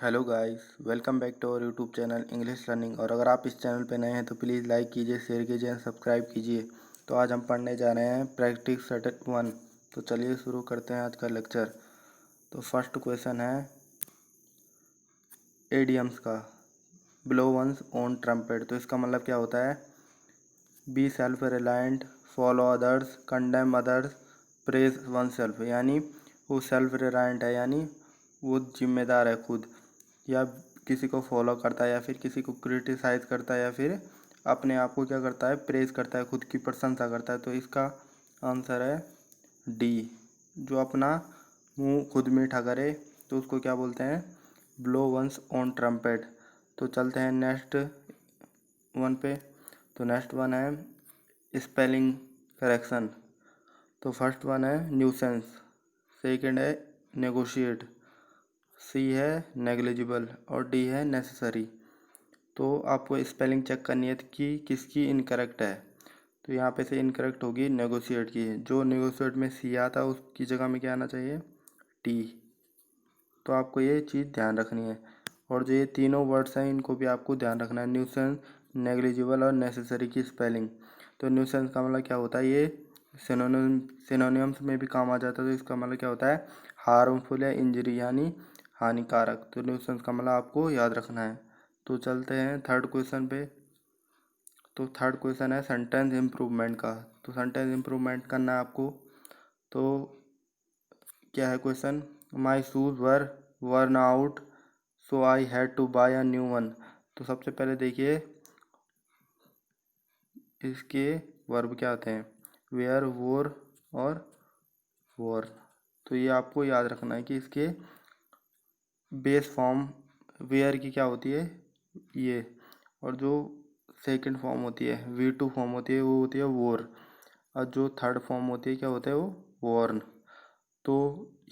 Hello guys, welcome back to our YouTube channel English learning. और अगर आप इस चैनल पे नए हैं तो प्लीज़ लाइक कीजिए, शेयर कीजिए, सब्सक्राइब कीजिए। तो आज हम पढ़ने जा रहे हैं प्रैक्टिस सेट 1। तो चलिए शुरू करते हैं आज का लेक्चर। तो फर्स्ट क्वेश्चन है एडियम्स का। ब्लो वंस ऑन ट्रम्पेट, तो इसका मतलब क्या होता है? Be self reliant, follow others, condemn others, praise one self. यानी वो सेल्फ रिलायंट है, यानी वो जिम्मेदार है खुद, या किसी को फॉलो करता है, या फिर किसी को क्रिटिसाइज करता है, या फिर अपने आप को क्या करता है, प्रेज करता है, खुद की प्रशंसा करता है। तो इसका आंसर है डी। जो अपना मुंह खुद मीठा करे तो उसको क्या बोलते हैं? Blow one's on trumpet. तो चलते हैं नेक्स्ट वन पे। तो नेक्स्ट वन है स्पेलिंग करेक्शन। तो फर्स्ट वन है न्यूसेंस, सेकंड है नेगोशिएट, सी है नेग्लिजिबल और डी है नेसेसरी। तो आपको स्पेलिंग चेक करनी है कि किसकी इनकरेक्ट है। तो यहाँ पे से इनकरेक्ट होगी नेगोशिएट की। जो नेगोशिएट में सी आता है उसकी जगह में क्या आना चाहिए? टी। तो आपको ये चीज़ ध्यान रखनी है। और जो ये तीनों वर्ड्स हैं इनको भी आपको ध्यान रखना है, न्यूसेंस, नेग्लिजिबल और नेसेसरी की स्पेलिंग। तो न्यूसेंस का मतलब क्या होता है? ये सिनोनिम्स में भी काम आ जाता है। तो इसका मतलब क्या होता है? हार्मफुल या इंजरी, यानी हानिकारक। तो न्यूसेंस का मतलब आपको याद रखना है। तो चलते हैं थर्ड क्वेश्चन पे। तो थर्ड क्वेश्चन है सेंटेंस इम्प्रूवमेंट का। तो सेंटेंस इम्प्रूवमेंट करना है आपको। तो क्या है question? My shoes were worn out so I had to buy a new one. तो सबसे पहले देखिए इसके वर्ब क्या आते हैं? वेयर, वोर और वोर। तो ये आपको याद रखना है कि इसके बेस फॉर्म वेयर की क्या होती है? ये। और जो सेकंड फॉर्म होती है, V2 फॉर्म होती है, वो होती है वोर। और जो थर्ड फॉर्म होती है क्या होता है? वो वॉर्न। तो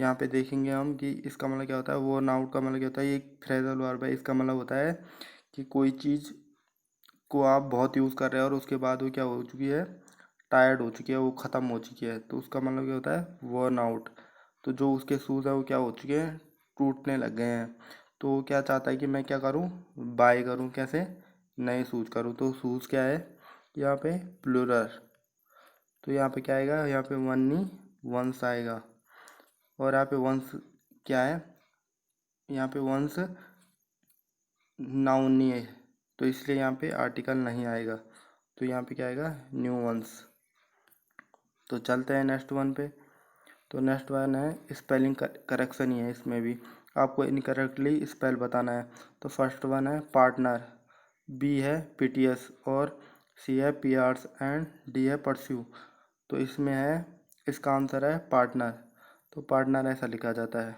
यहाँ पे देखेंगे हम कि इसका मतलब क्या होता है। वॉर्न आउट का मतलब क्या होता है? ये एक फ्रेजल वर्ब है। इसका मतलब होता है कि कोई चीज़ को आप बहुत यूज़ कर रहे हैं और उसके बाद वो क्या हो चुकी है? टायर्ड हो चुकी है, वो ख़त्म हो चुकी है। तो उसका मतलब क्या होता है? Worn out. तो जो उसके शूज़ है वो क्या हो चुके हैं? टूटने लग गए हैं। तो वो क्या चाहता है कि मैं क्या करूं? बाय करूं। कैसे? नए शूज़ करूं। तो शूज़ क्या है यहाँ पे? प्लूरल। तो यहाँ पे क्या आएगा? यहाँ पे वन नहीं वंस आएगा। और यहाँ पे वंस क्या है? यहाँ पे वंस नाउन नहीं है, तो इसलिए यहाँ पे आर्टिकल नहीं आएगा। तो यहाँ पे क्या आएगा? New ones. तो चलते हैं नेक्स्ट वन पे। तो नेक्स्ट वन है स्पेलिंग करेक्शन ही है, इसमें भी आपको इनकरेक्टली स्पेल बताना है। तो फर्स्ट वन है पार्टनर, बी है पीटीएस और सी है पीआर्स एंड डी है परस्यू। तो इसमें है, इसका आंसर है पार्टनर। तो पार्टनर ऐसा लिखा जाता है,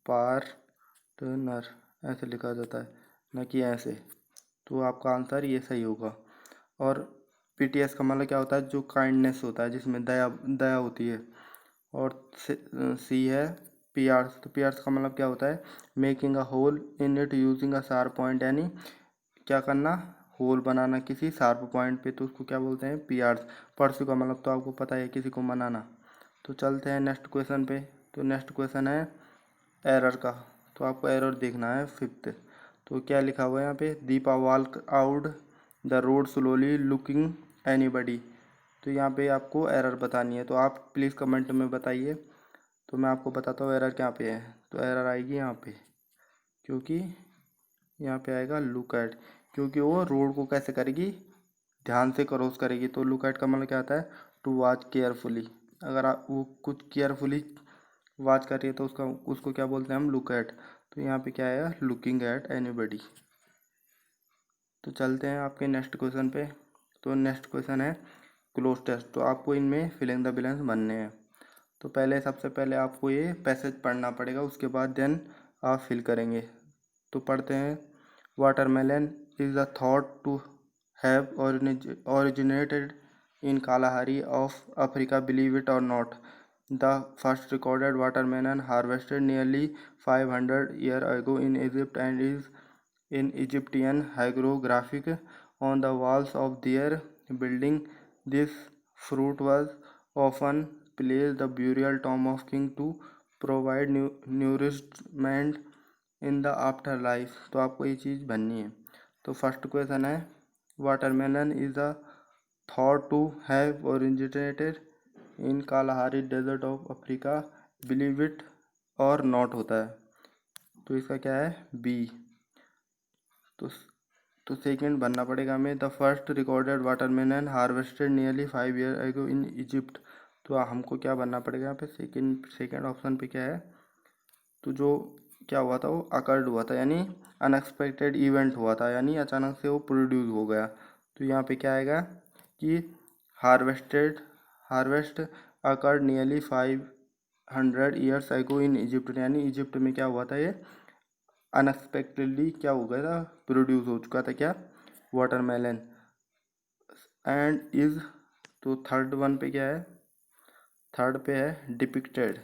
पार्टनर ऐसे लिखा जाता है, न कि ऐसे। तो आपका आंसर ये सही होगा। और पीटीएस का मतलब क्या होता है? जो काइंडनेस होता है, जिसमें दया दया होती है। और सी है पीआर्स। तो पीआर्स का मतलब क्या होता है? Making a hole in it using a sharp point, यानी क्या करना? होल बनाना किसी शार्प पॉइंट पे। तो उसको क्या बोलते हैं? पीआर्स। परसू का मतलब तो आपको पता है, किसी को मनाना। तो चलते हैं नेक्स्ट क्वेश्चन पे। तो नेक्स्ट क्वेश्चन है एरर का। तो आपको एरर देखना है फिफ्थ। तो क्या लिखा हुआ है यहाँ पे? Deepa walk out the road slowly looking anybody. तो यहाँ पे आपको एरर बतानी है। तो आप प्लीज़ कमेंट में बताइए। तो मैं आपको बताता हूँ एरर क्या पे है। तो एरर आएगी यहाँ पे, क्योंकि यहाँ पे आएगा लुक एट। क्योंकि वो रोड को कैसे करेगी? ध्यान से क्रॉस करेगी। तो लुक एट का मतलब क्या आता है? To watch carefully. अगर आप वो कुछ केयरफुली वॉच कर रही है तो उसको क्या बोलते हैं हम? Look at. तो यहाँ पे क्या आएगा? Looking at anybody. तो चलते हैं आपके नेक्स्ट क्वेश्चन पे। तो नेक्स्ट क्वेश्चन है क्लोज टेस्ट। तो आपको इनमें फिलिंग द ब्लैंक्स बनने हैं। तो पहले सबसे पहले आपको ये पैसेज पढ़ना पड़ेगा, उसके बाद देन आप फिल करेंगे। तो पढ़ते हैं। Watermelon is the thought to have originated in Kalahari of Africa, believe it or not. The first recorded watermelon harvested nearly 500 years ago in Egypt and is in Egyptian hieroglyphic on the walls of their building. This fruit was often placed the burial tomb of king to provide nourishment in the after life. तो आपको ये चीज़ बननी है। तो first question है, watermelon is a thought to have originated in Kalahari desert of Africa, believe it और not होता है। तो इसका क्या है, बी। तो सेकेंड बनना पड़ेगा हमें, the first recorded watermelon harvested nearly 5 years ago in Egypt. तो हमको क्या बनना पड़ेगा यहाँ पे, सेकेंड ऑप्शन पे क्या है, तो जो क्या हुआ था वो अकर्ड हुआ था, यानी अनएक्सपेक्टेड इवेंट हुआ था, यानी अचानक से वो प्रोड्यूस हो गया। तो यहाँ पे क्या आएगा कि harvest occurred nearly 500 years ago in Egypt, यानी इजिप्ट में क्या हुआ था, ये अनएक्सपेक्टेडली क्या हो गया था, प्रोड्यूस हो चुका था क्या, वाटरमेलन। एंड इज, तो थर्ड वन पे क्या है, थर्ड पे है डिपिक्टेड।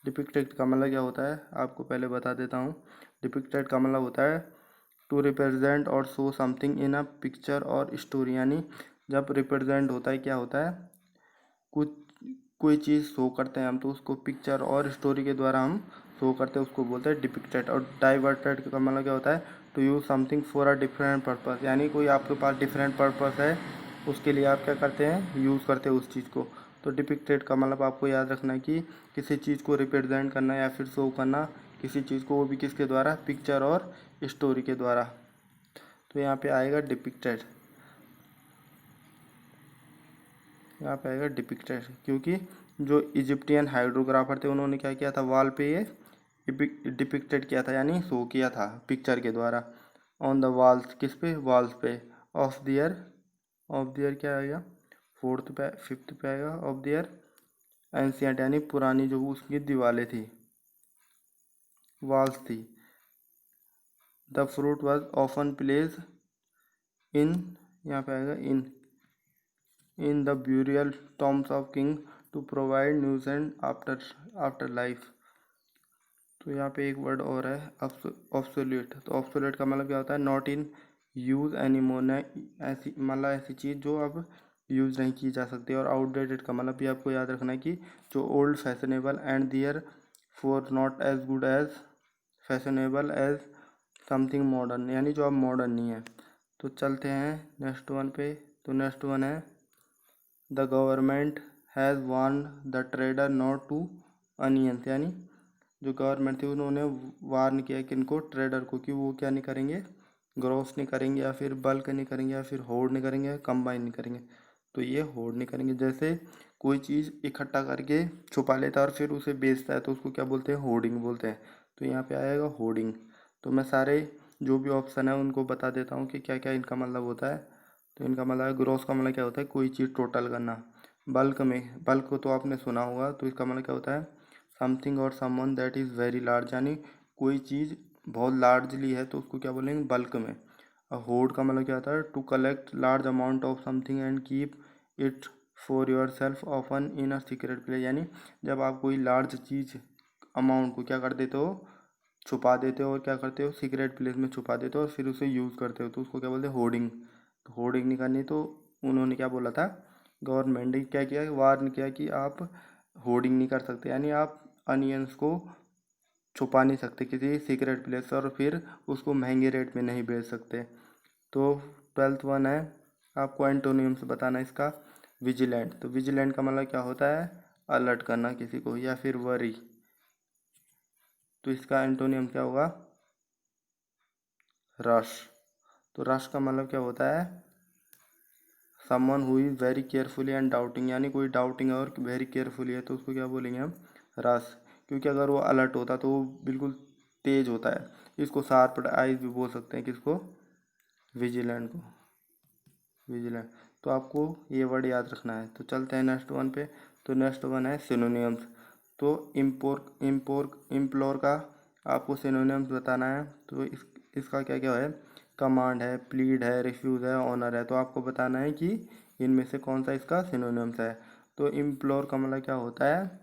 डिपिक्टेड का मतलब क्या होता है, आपको पहले बता देता हूँ। डिपिक्टेड का मतलब होता है टू रिप्रेजेंट और show something in a picture और स्टोरी, यानी जब रिप्रेजेंट होता है, क्या होता है, कुछ कोई चीज़ शो करते हैं हम, तो उसको पिक्चर और स्टोरी के द्वारा हम शो करते हैं, उसको बोलते हैं डिपिक्टेड। और डाइवर्टेड का मतलब क्या होता है, to use something for a different purpose, यानी कोई आपके पास डिफरेंट पर्पस है, उसके लिए आप क्या करते हैं, यूज़ करते हैं उस चीज़ को। तो डिपिक्टेड का मतलब आपको याद रखना है कि किसी चीज़ को रिप्रेजेंट करना या फिर शो करना किसी चीज़ को, वो भी किसके द्वारा, पिक्चर और स्टोरी के द्वारा। तो यहाँ पे आएगा डिपिक्टेड, यहाँ पे आएगा डिपिक्टेड, क्योंकि जो इजिप्टियन हाइड्रोग्राफर थे उन्होंने क्या किया था, वॉल पे ये डिपिक्टेड किया था, यानी शो किया था पिक्चर के द्वारा ऑन द वॉल्स, किस पे, वॉल्स पे, ऑफ दियर क्या आएगा, फोर्थ पे, फिफ्थ पे आएगा, ऑफ दियर एंशियंट, यानी पुरानी जो उसकी दीवारें थी, वॉल्स थी। The fruit was often place in, यहाँ पे आएगा in the burial tombs of king to provide news and after life. तो यहाँ पे एक वर्ड और है, ऑब्सोल्यूट। तो ऑब्सोल्यूट का मतलब क्या होता है, नॉट इन यूज एनीमोर, ऐसी मतलब ऐसी चीज़ जो अब यूज़ नहीं की जा सकती। और आउटडेटेड का मतलब भी आपको याद रखना है कि जो old fashionable and therefore not as good as fashionable as something modern, यानी जो अब मॉडर्न नहीं है। तो चलते हैं नेक्स्ट वन पे। तो नेक्स्ट वन है, the government has warned the trader not to onions, यानी जो गवर्नमेंट थी उन्होंने वार्न किया कि इनको, ट्रेडर को, कि वो क्या नहीं करेंगे, ग्रोस नहीं करेंगे या फिर बल्क नहीं करेंगे या फिर होल्ड नहीं करेंगे, कंबाइन नहीं करेंगे। तो ये होल्ड नहीं करेंगे, जैसे कोई चीज़ इकट्ठा करके छुपा लेता है और फिर उसे बेचता है, तो उसको क्या बोलते हैं, होर्डिंग बोलते हैं। तो यहाँ पे आएगा होर्डिंग। तो मैं सारे जो भी ऑप्शन है उनको बता देता हूँ कि क्या क्या इनका मतलब होता है। तो इनका मतलब है, ग्रोस का मतलब क्या होता है, कोई चीज़ टोटल करना। बल्क में, बल्क को तो आपने सुना होगा, तो इसका मतलब क्या होता है, समथिंग और someone that is very large, यानी कोई चीज़ बहुत लार्जली है तो उसको क्या बोलेंगे, बल्क में। और होर्ड का मतलब क्या होता है, to collect large amount of something and keep it for yourself often in a secret place, यानी जब आप कोई लार्ज चीज़ अमाउंट को क्या कर देते हो, छुपा देते हो, और क्या करते हो, सीक्रेट प्लेस में छुपा देते हो और फिर उसे यूज़ करते हो, तो उसको क्या बोलते हैं, होर्डिंग। तो होर्डिंग नहीं करनी। तो उन्होंने क्या बोला था, गवर्नमेंट ने क्या किया, वार्न किया कि आप होर्डिंग नहीं कर सकते, यानी आप अनियंस को छुपा नहीं सकते किसी सीक्रेट प्लेस से और फिर उसको महंगे रेट में नहीं बेच सकते। तो ट्वेल्थ वन है, आपको एंटोनियम से बताना है इसका, विजिलेंट। तो विजिलेंट का मतलब क्या होता है, अलर्ट करना किसी को, या फिर वरी। तो इसका एंटोनियम क्या होगा, रश। तो रश का मतलब क्या होता है, someone who is very carefully and doubting, यानी कोई डाउटिंग है और वेरी केयरफुली है, तो उसको क्या बोलेंगे हम, रश। क्योंकि अगर वो अलर्ट होता तो वो बिल्कुल तेज होता है, इसको शार्प आइज भी बोल सकते हैं, किसको, विजिलेंट को, विजिलेंट। तो आपको ये वर्ड याद रखना है। तो चलते हैं नेक्स्ट वन पे। तो नेक्स्ट वन है सिनोनियम्स। तो इम्प्लोर का आपको सिनोनियम्स बताना है। तो इसका क्या क्या है, कमांड है, प्लीड है, रिफ्यूज़ है, ऑनर है। तो आपको बताना है कि इनमें से कौन सा इसका सिनोनियम्स है। तो इम्प्लोर का मतलब क्या होता है,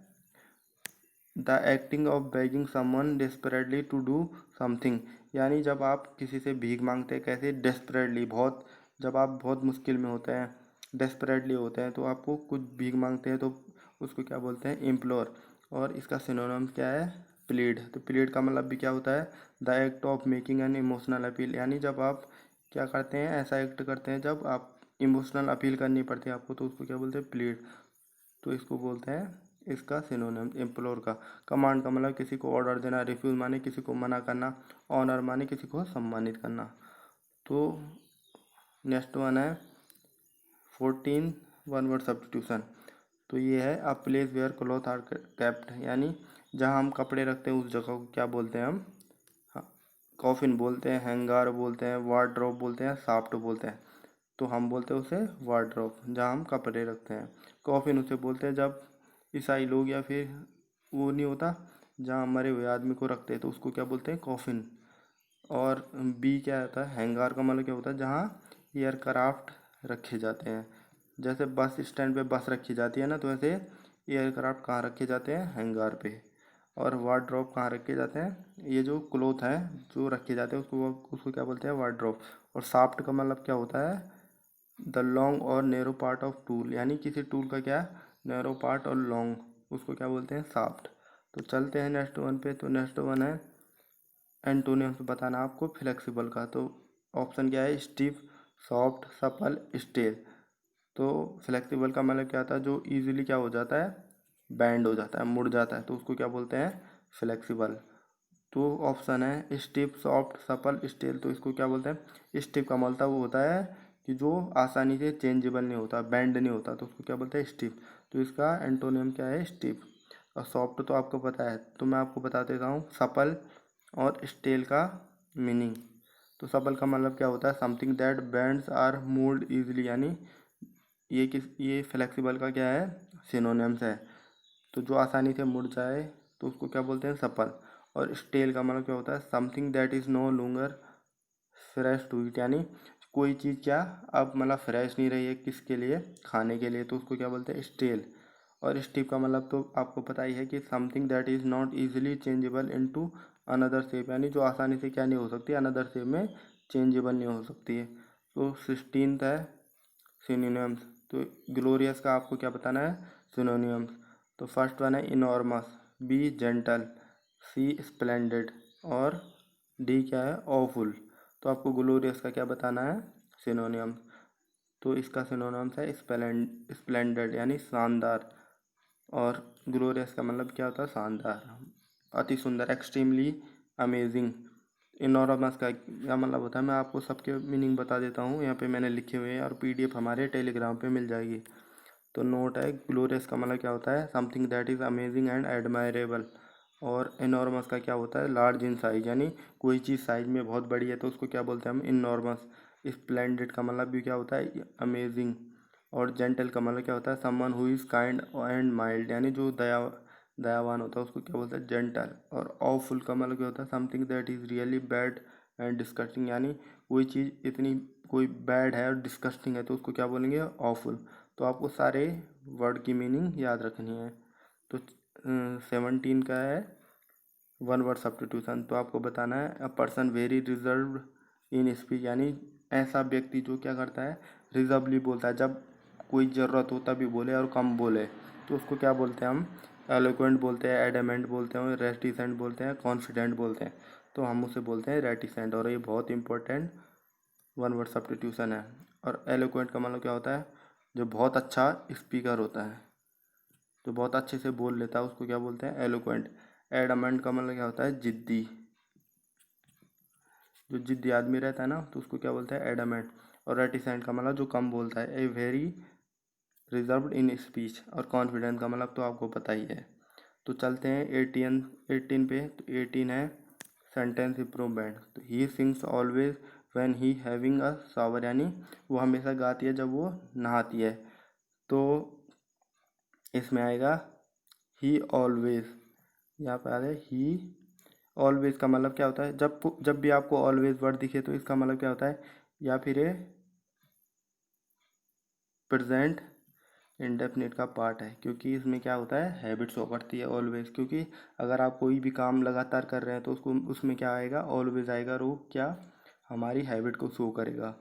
the acting of begging someone desperately to do something, यानी जब आप किसी से भीख मांगते हैं, कैसे, डेस्परेटली, बहुत, जब आप बहुत मुश्किल में होते हैं, डेस्परेटली होते हैं, तो आपको कुछ भीख मांगते हैं, तो उसको क्या बोलते हैं, इम्प्लोर। और इसका सिनोनिम क्या है, प्लीड। तो प्लीड का मतलब भी क्या होता है, the act of making an emotional appeal, यानी जब आप क्या करते हैं, ऐसा एक्ट करते हैं जब आप इमोशनल अपील करनी पड़ती है आपको, तो उसको क्या बोलते हैं, प्लीड। तो इसको बोलते हैं, इसका सिनोनिम इम्प्लोर का। कमांड का मतलब किसी को ऑर्डर देना, रिफ्यूज माने किसी को मना करना, ऑनर माने किसी को सम्मानित करना। तो नेक्स्ट वन है 14 वन वर्ड सब्स्टिट्यूशन। तो ये है a place where cloth are kept, यानी जहाँ हम कपड़े रखते हैं उस जगह को क्या बोलते हैं हम, कॉफिन बोलते हैं, हैंगार बोलते हैं, वार्डरोब बोलते हैं, साफ्ट बोलते हैं। तो हम बोलते हैं उसे वार्डरोब, जहाँ हम कपड़े रखते हैं। कॉफिन उसे बोलते हैं जब ईसाई लोग या फिर वो नहीं होता जहाँ मरे हुए आदमी को रखते हैं, तो उसको क्या बोलते हैं, कॉफिन। और बी क्या होता है, हैंगार का मतलब क्या होता है, जहाँ एयरक्राफ्ट रखे जाते हैं। जैसे बस स्टैंड पे बस रखी जाती है ना, तो ऐसे एयरक्राफ्ट कहाँ रखे जाते हैं, हैंगार पे। और वार्डरोब कहाँ रखे जाते हैं, ये जो क्लोथ है जो रखे जाते हैं उसको उसको क्या बोलते हैं, वार्डरोब। और साफ्ट का मतलब क्या होता है, द लॉन्ग और नैरो पार्ट ऑफ टूल, यानी किसी टूल का क्या नैरो पार्ट और लॉन्ग, उसको क्या बोलते हैं, साफ्ट। तो चलते हैं नेक्स्ट वन पे। तो नेक्स्ट वन है एंटोनिम्स बताना आपको फ्लेक्सिबल का। तो ऑप्शन क्या है, स्टिफ, सॉफ्ट, सपल, स्टेल। तो फ्लेक्सिबल का मतलब क्या होता है, जो इजीली क्या हो जाता है, बैंड हो जाता है, मुड़ जाता है, तो उसको क्या बोलते हैं, फ्लेक्सिबल। तो ऑप्शन है स्टिफ, सॉफ्ट, सपल, स्टेल। तो इसको क्या बोलते हैं, स्टिफ का मतलब वो होता है कि जो आसानी से चेंजेबल नहीं होता, बैंड नहीं होता, तो उसको क्या बोलते हैं, स्टिफ। तो इसका एंटोनिम क्या है, स्टिफ। और सॉफ्ट तो आपको पता है, तो मैं आपको बता देता हूँ सपल और स्टेल का मीनिंग। तो सपल का मतलब क्या होता है, something that bands are moved easily, यानी ये फ्लेक्सिबल का क्या है, सिनोनिम्स है। तो जो आसानी से मुड़ जाए तो उसको क्या बोलते हैं, सपल। और स्टेल का मतलब क्या होता है, something that is no longer fresh to eat, यानी कोई चीज़ क्या अब मतलब फ्रेश नहीं रही है किसके लिए, खाने के लिए, तो उसको क्या बोलते हैं, स्टेल। और स्टीप का मतलब तो आपको पता ही है कि something that is not easily changeable into another shape, यानी जो आसानी से क्या नहीं हो सकती, अनदर शेप में चेंजेबल नहीं हो सकती है। तो 16th है सिनोनिम्स। तो ग्लोरियस का आपको क्या बताना है, सिनोनिम्स। तो फर्स्ट वन है enormous, B gentle, C splendid, और डी क्या है, ऑफुल। तो आपको ग्लोरियस का क्या बताना है, सिनोनिम्स। तो इसका सिनोनिम्स है स्प्लेंडेड, यानी शानदार। और ग्लोरियस का मतलब क्या होता है, शानदार, अति सुंदर, एक्सट्रीमली अमेजिंग। इनॉर्मस का क्या मतलब होता है, मैं आपको सबके मीनिंग बता देता हूँ, यहाँ पे मैंने लिखे हुए हैं और पीडीएफ हमारे टेलीग्राम पे मिल जाएगी। तो नोट है, ग्लोरियस का मतलब क्या होता है, something that is amazing and admirable. और इनॉर्मस का क्या होता है, लार्ज इन साइज, यानी कोई चीज़ साइज में बहुत बड़ी है तो उसको क्या बोलते हैं हम, इनॉर्मस। स्प्लेंडेड का मतलब भी क्या होता है, अमेजिंग। और जेंटल का मतलब क्या होता है, someone who is kind and mild, यानी जो दयावान होता है उसको क्या बोलते हैं, जेंटल। और ऑफुल का मतलब क्या होता है, something that is really bad and disgusting, यानी कोई चीज़ इतनी कोई बैड है और डिस्कस्टिंग है तो उसको क्या बोलेंगे, ऑफुल। तो आपको सारे वर्ड की मीनिंग याद रखनी है। तो 17 का है वन वर्ड सब्स्टिट्यूशन। तो आपको बताना है a person very reserved in speech, यानी ऐसा व्यक्ति जो क्या करता है, रिजर्वली बोलता है, जब कोई ज़रूरत हो तभी बोले और कम बोले, तो उसको क्या बोलते हैं हम, एलोक्वेंट बोलते हैं, एडमेंट बोलते हैं, रेटिसेंट बोलते हैं, कॉन्फिडेंट बोलते हैं। तो हम उसे बोलते हैं रेटिसेंट, और ये बहुत इंपॉर्टेंट वन वर्ड सब्स्टिट्यूशन है। और एलोक्वेंट का मतलब क्या होता है, जो बहुत अच्छा स्पीकर होता है, जो बहुत अच्छे से बोल लेता है उसको क्या बोलते हैं, एलोक्वेंट। एडमेंट का मतलब क्या होता है, जिद्दी, जो जिद्दी आदमी रहता है ना तो उसको क्या बोलते हैं, एडमेंट। और रेटिसेंट का मतलब जो कम बोलता है, a very reserved in speech. और कॉन्फिडेंट का मतलब तो आपको पता ही है। तो चलते हैं 18 पे। तो 18 है सेंटेंस इम्प्रूवमेंट। तो he sings always when he having a shower, यानी वो हमेशा गाती है जब वो नहाती है। तो इसमें आएगा ही ऑलवेज, यहाँ पे आ रहा है ही ऑलवेज का मतलब क्या होता है, जब भी आपको ऑलवेज वर्ड दिखे तो इसका मतलब क्या होता है, या फिर ये प्रेजेंट इंडेफिनिट का पार्ट है, क्योंकि इसमें क्या होता है, हैबिट शो करती है ऑलवेज। क्योंकि अगर आप कोई भी काम लगातार कर रहे हैं तो उसको उसमें क्या आएगा, ऑलवेज आएगा, और वो क्या हमारी हैबिट को शो करेगा।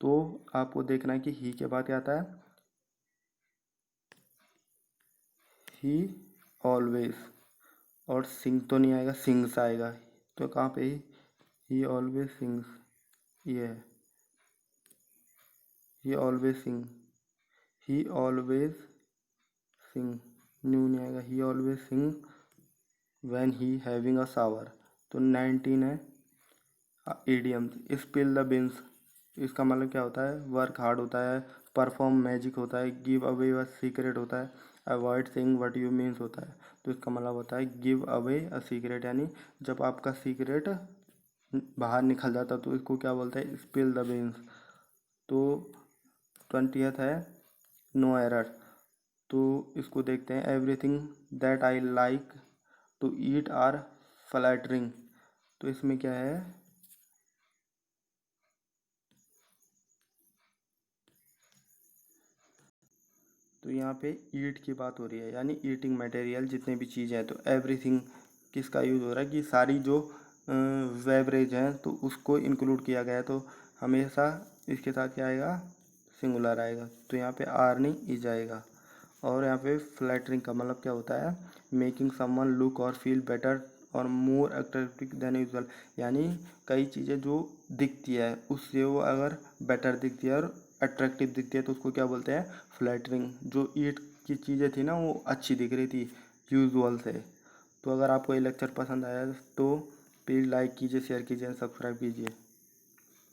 तो आपको देखना है कि ही के बाद क्या आता है, ही ऑलवेज। और सिंग तो नहीं आएगा, सिंग्स आएगा। तो कहाँ पे ही ऑलवेज सिंग्स, ये है, he always sing, he always sing, new नहीं आएगा, he always sing when he having a shower. तो 19 है इडियम्स। स्पिल द बिन्स, इसका मतलब क्या होता है, वर्क हार्ड होता है, परफॉर्म मैजिक होता है, गिव अवे अ सीक्रेट होता है, avoid saying what you means होता है। तो इसका मतलब होता है गिव अवे अ सीक्रेट, यानी जब आपका सीक्रेट बाहर निकल जाता तो इसको क्या बोलते हैं, स्पिल द बीन्स। तो 20th है नो एरर। तो इसको देखते हैं, everything that I like to eat are flattering. तो इसमें क्या है, तो यहाँ पे ईट की बात हो रही है, यानी ईटिंग मटेरियल जितने भी चीज़ें हैं। तो एवरीथिंग किसका यूज़ हो रहा है, कि सारी जो बेवरेज हैं तो उसको इंक्लूड किया गया है। तो हमेशा इसके साथ क्या आएगा, सिंगुलर आएगा। तो यहाँ पे आर नहीं इज आएगा। और यहाँ पे फ्लैटरिंग का मतलब क्या होता है, मेकिंग समवन लुक और फील बेटर और मोर अट्रैक्टिव देन यूजुअल, यानी कई चीज़ें जो दिखती है उससे वो अगर बेटर दिखती है और अट्रैक्टिव दिखती है तो उसको क्या बोलते हैं, फ्लैटरिंग। जो ईट की चीज़ें थी ना वो अच्छी दिख रही थी यूजुअल से। तो अगर आपको ये लेक्चर पसंद आया तो प्लीज़ लाइक कीजिए, शेयर कीजिए, सब्सक्राइब कीजिए।